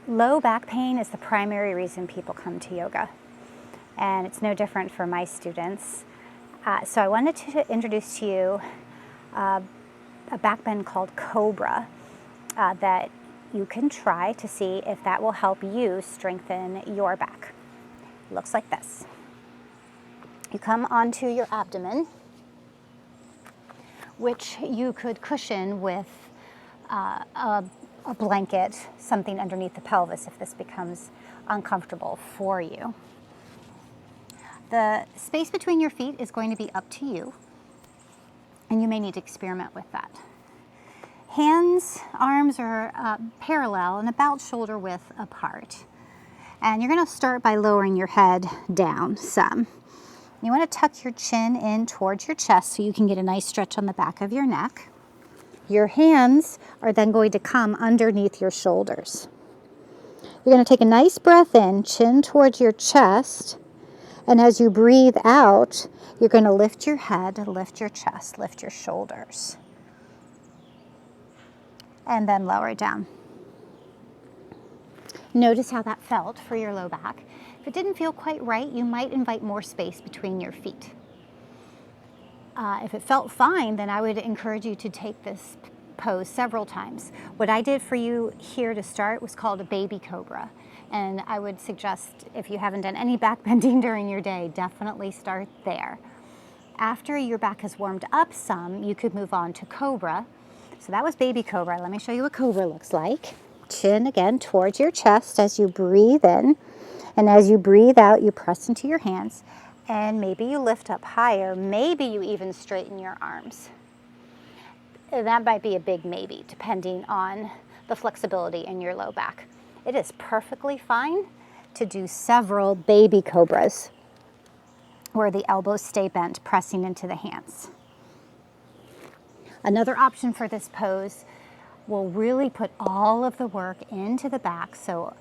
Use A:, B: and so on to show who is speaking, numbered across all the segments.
A: Low back pain is the primary reason people come to yoga, and it's no different for my students. So I wanted to introduce to you a backbend called Cobra that you can try to see if that will help you strengthen your back. It looks like this. You come onto your abdomen, which you could cushion with a blanket, something underneath the pelvis if this becomes uncomfortable for you. The space between your feet is going to be up to you, and you may need to experiment with that. Hands, arms are parallel and about shoulder width apart. And you're going to start by lowering your head down some. You want to tuck your chin in towards your chest so you can get a nice stretch on the back of your neck. Your hands are then going to come underneath your shoulders. You're going to take a nice breath in, chin towards your chest, and as you breathe out, you're going to lift your head, lift your chest, lift your shoulders, and then lower it down. Notice how that felt for your low back. If it didn't feel quite right, you might invite more space between your feet. If it felt fine, then I would encourage you to take this pose several times. What I did for you here to start was called a baby cobra. And I would suggest, if you haven't done any back bending during your day, definitely start there. After your back has warmed up some, you could move on to cobra. So that was baby cobra. Let me show you what cobra looks like. Chin again towards your chest as you breathe in. And as you breathe out, you press into your hands. And maybe you lift up higher. Maybe you even straighten your arms. That might be a big maybe, depending on the flexibility in your low back. It is perfectly fine to do several baby cobras where the elbows stay bent, pressing into the hands. Another option for this pose will really put all of the work into the back, so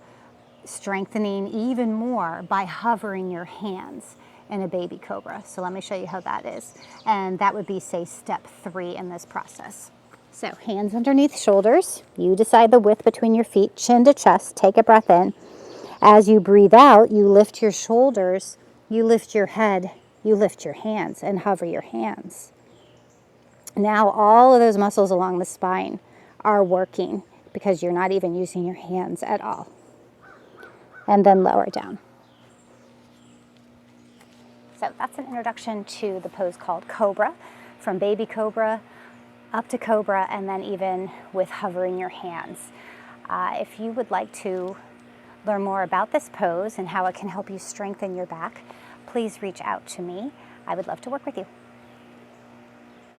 A: strengthening even more by hovering your hands in a baby cobra. So let me show you how that is. And that would be, say, step 3 in this process. So hands underneath shoulders. You decide the width between your feet, chin to chest. Take a breath in. As you breathe out, you lift your shoulders, you lift your head, you lift your hands and hover your hands. Now all of those muscles along the spine are working because you're not even using your hands at all. And then lower down. So that's an introduction to the pose called Cobra, from baby cobra up to cobra, and then even with hovering your hands. If you would like to learn more about this pose and how it can help you strengthen your back, please reach out to me. I would love to work with you.